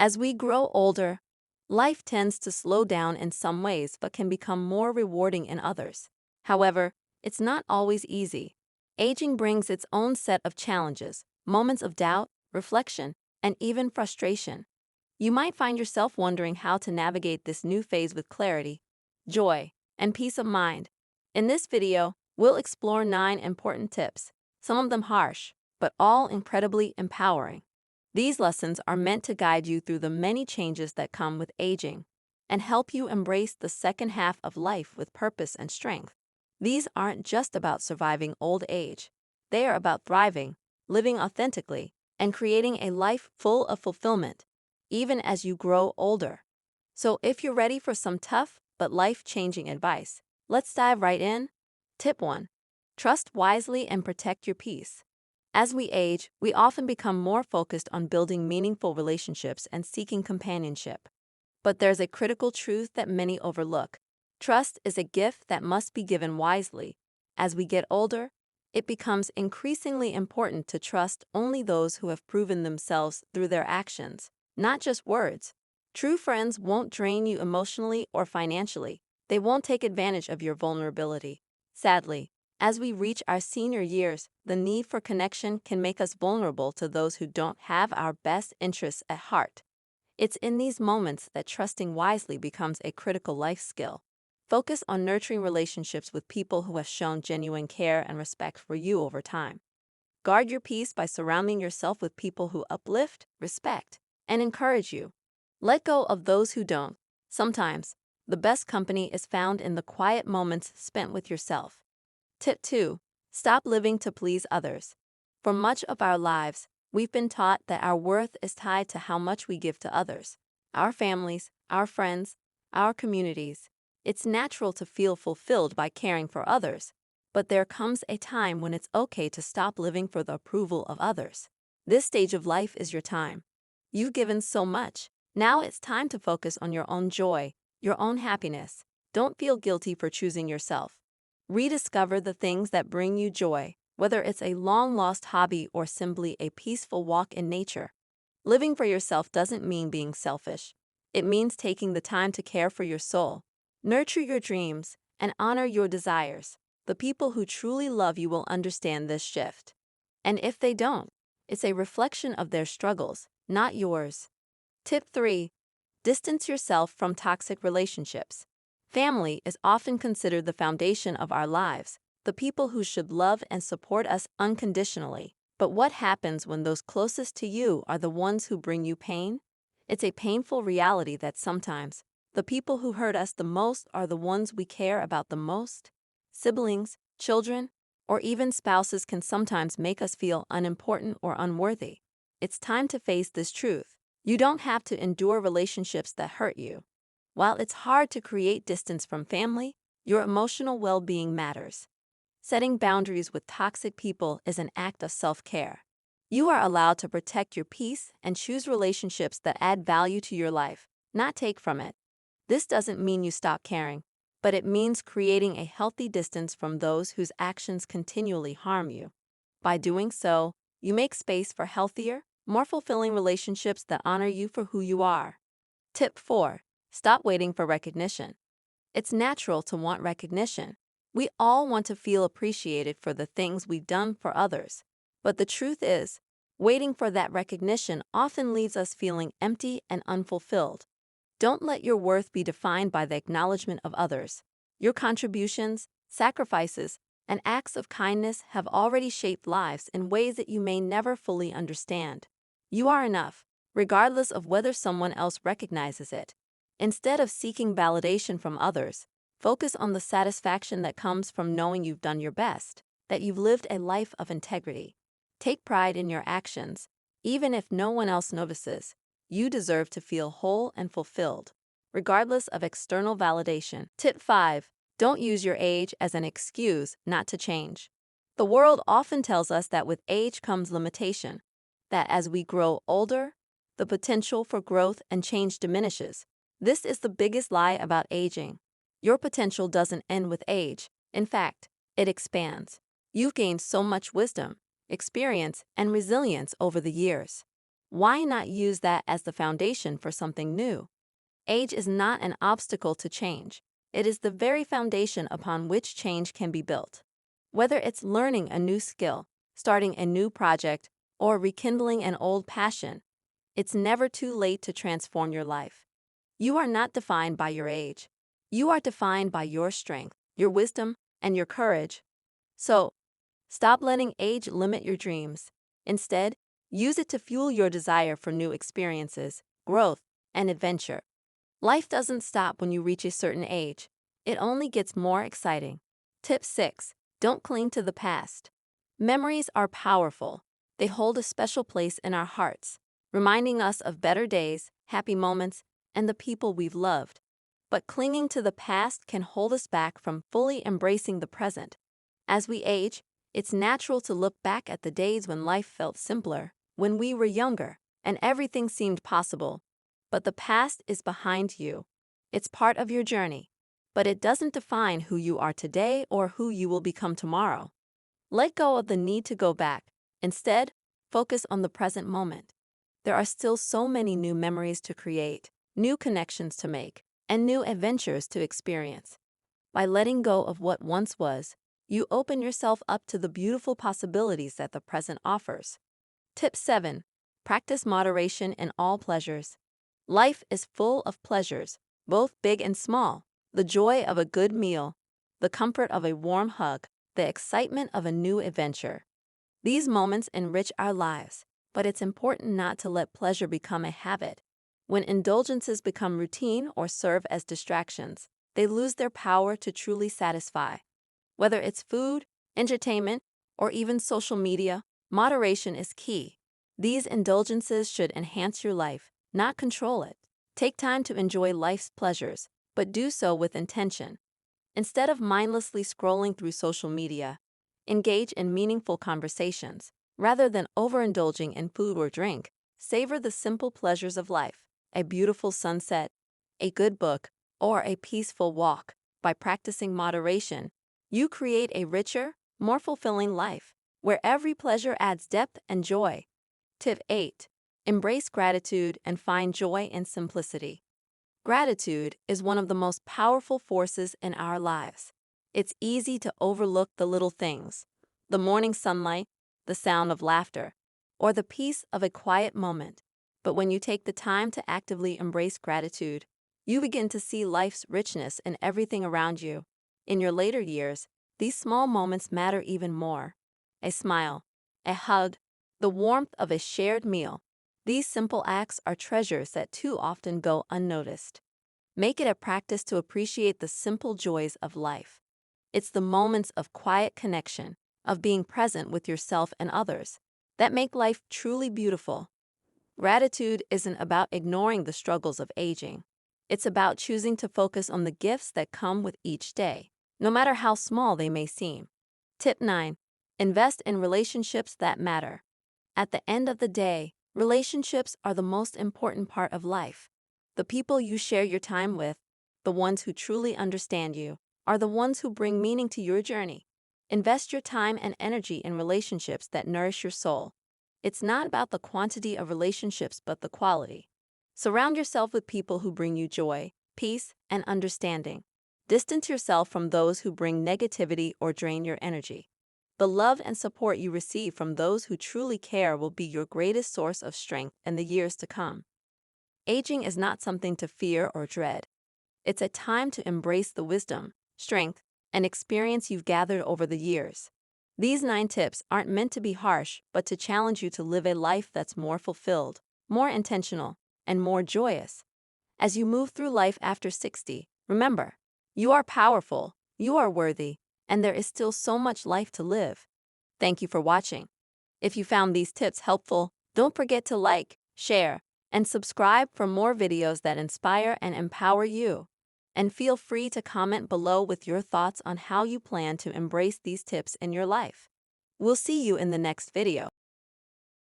As we grow older, life tends to slow down in some ways but can become more rewarding in others. However, it's not always easy. Aging brings its own set of challenges, moments of doubt, reflection, and even frustration. You might find yourself wondering how to navigate this new phase with clarity, joy, and peace of mind. In this video, we'll explore 9 important tips, some of them harsh, but all incredibly empowering. These lessons are meant to guide you through the many changes that come with aging and help you embrace the second half of life with purpose and strength. These aren't just about surviving old age. They are about thriving, living authentically, and creating a life full of fulfillment, even as you grow older. So if you're ready for some tough but life-changing advice, let's dive right in. Tip 1. Trust wisely and protect your peace. As we age, we often become more focused on building meaningful relationships and seeking companionship. But there's a critical truth that many overlook. Trust is a gift that must be given wisely. As we get older, it becomes increasingly important to trust only those who have proven themselves through their actions, not just words. True friends won't drain you emotionally or financially. They won't take advantage of your vulnerability. Sadly, as we reach our senior years, the need for connection can make us vulnerable to those who don't have our best interests at heart. It's in these moments that trusting wisely becomes a critical life skill. Focus on nurturing relationships with people who have shown genuine care and respect for you over time. Guard your peace by surrounding yourself with people who uplift, respect, and encourage you. Let go of those who don't. Sometimes, the best company is found in the quiet moments spent with yourself. Tip 2. Stop living to please others. For much of our lives, we've been taught that our worth is tied to how much we give to others, our families, our friends, our communities. It's natural to feel fulfilled by caring for others, but there comes a time when it's okay to stop living for the approval of others. This stage of life is your time. You've given so much. Now it's time to focus on your own joy, your own happiness. Don't feel guilty for choosing yourself. Rediscover the things that bring you joy, whether it's a long-lost hobby or simply a peaceful walk in nature. Living for yourself doesn't mean being selfish. It means taking the time to care for your soul, nurture your dreams, and honor your desires. The people who truly love you will understand this shift. And if they don't, it's a reflection of their struggles, not yours. Tip 3. Distance yourself from toxic relationships. Family is often considered the foundation of our lives, the people who should love and support us unconditionally. But what happens when those closest to you are the ones who bring you pain? It's a painful reality that sometimes the people who hurt us the most are the ones we care about the most. Siblings, children, or even spouses can sometimes make us feel unimportant or unworthy. It's time to face this truth. You don't have to endure relationships that hurt you. While it's hard to create distance from family, your emotional well-being matters. Setting boundaries with toxic people is an act of self-care. You are allowed to protect your peace and choose relationships that add value to your life, not take from it. This doesn't mean you stop caring, but it means creating a healthy distance from those whose actions continually harm you. By doing so, you make space for healthier, more fulfilling relationships that honor you for who you are. Tip 4. Stop waiting for recognition. It's natural to want recognition. We all want to feel appreciated for the things we've done for others. But the truth is, waiting for that recognition often leaves us feeling empty and unfulfilled. Don't let your worth be defined by the acknowledgement of others. Your contributions, sacrifices, and acts of kindness have already shaped lives in ways that you may never fully understand. You are enough, regardless of whether someone else recognizes it. Instead of seeking validation from others, focus on the satisfaction that comes from knowing you've done your best, that you've lived a life of integrity. Take pride in your actions, even if no one else notices. You deserve to feel whole and fulfilled, regardless of external validation. Tip 5. Don't use your age as an excuse not to change. The world often tells us that with age comes limitation, that as we grow older, the potential for growth and change diminishes. This is the biggest lie about aging. Your potential doesn't end with age. In fact, it expands. You've gained so much wisdom, experience, and resilience over the years. Why not use that as the foundation for something new? Age is not an obstacle to change. It is the very foundation upon which change can be built. Whether it's learning a new skill, starting a new project, or rekindling an old passion, it's never too late to transform your life. You are not defined by your age. You are defined by your strength, your wisdom, and your courage. So, stop letting age limit your dreams. Instead, use it to fuel your desire for new experiences, growth, and adventure. Life doesn't stop when you reach a certain age. It only gets more exciting. Tip 6. Don't cling to the past. Memories are powerful. They hold a special place in our hearts, reminding us of better days, happy moments, and the people we've loved. But clinging to the past can hold us back from fully embracing the present. As we age, it's natural to look back at the days when life felt simpler, when we were younger, and everything seemed possible. But the past is behind you. It's part of your journey, but it doesn't define who you are today or who you will become tomorrow. Let go of the need to go back. Instead, focus on the present moment. There are still so many new memories to create, new connections to make, and new adventures to experience. By letting go of what once was, you open yourself up to the beautiful possibilities that the present offers. Tip 7. Practice moderation in all pleasures. Life is full of pleasures, both big and small. The joy of a good meal, the comfort of a warm hug, the excitement of a new adventure. These moments enrich our lives, but it's important not to let pleasure become a habit. When indulgences become routine or serve as distractions, they lose their power to truly satisfy. Whether it's food, entertainment, or even social media, moderation is key. These indulgences should enhance your life, not control it. Take time to enjoy life's pleasures, but do so with intention. Instead of mindlessly scrolling through social media, engage in meaningful conversations. Rather than overindulging in food or drink, savor the simple pleasures of life, a beautiful sunset, a good book, or a peaceful walk. By practicing moderation, you create a richer, more fulfilling life, where every pleasure adds depth and joy. Tip 8. Embrace gratitude and find joy in simplicity. Gratitude is one of the most powerful forces in our lives. It's easy to overlook the little things, the morning sunlight, the sound of laughter, or the peace of a quiet moment. But when you take the time to actively embrace gratitude, you begin to see life's richness in everything around you. In your later years, these small moments matter even more. A smile, a hug, the warmth of a shared meal. These simple acts are treasures that too often go unnoticed. Make it a practice to appreciate the simple joys of life. It's the moments of quiet connection, of being present with yourself and others, that make life truly beautiful. Gratitude isn't about ignoring the struggles of aging. It's about choosing to focus on the gifts that come with each day, no matter how small they may seem. Tip 9. Invest in relationships that matter. At the end of the day, relationships are the most important part of life. The people you share your time with, the ones who truly understand you, are the ones who bring meaning to your journey. Invest your time and energy in relationships that nourish your soul. It's not about the quantity of relationships but the quality. Surround yourself with people who bring you joy, peace, and understanding. Distance yourself from those who bring negativity or drain your energy. The love and support you receive from those who truly care will be your greatest source of strength in the years to come. Aging is not something to fear or dread. It's a time to embrace the wisdom, strength, and experience you've gathered over the years. These 9 tips aren't meant to be harsh, but to challenge you to live a life that's more fulfilled, more intentional, and more joyous. As you move through life after 60, remember, you are powerful, you are worthy, and there is still so much life to live. Thank you for watching. If you found these tips helpful, don't forget to like, share, and subscribe for more videos that inspire and empower you. And feel free to comment below with your thoughts on how you plan to embrace these tips in your life. We'll see you in the next video.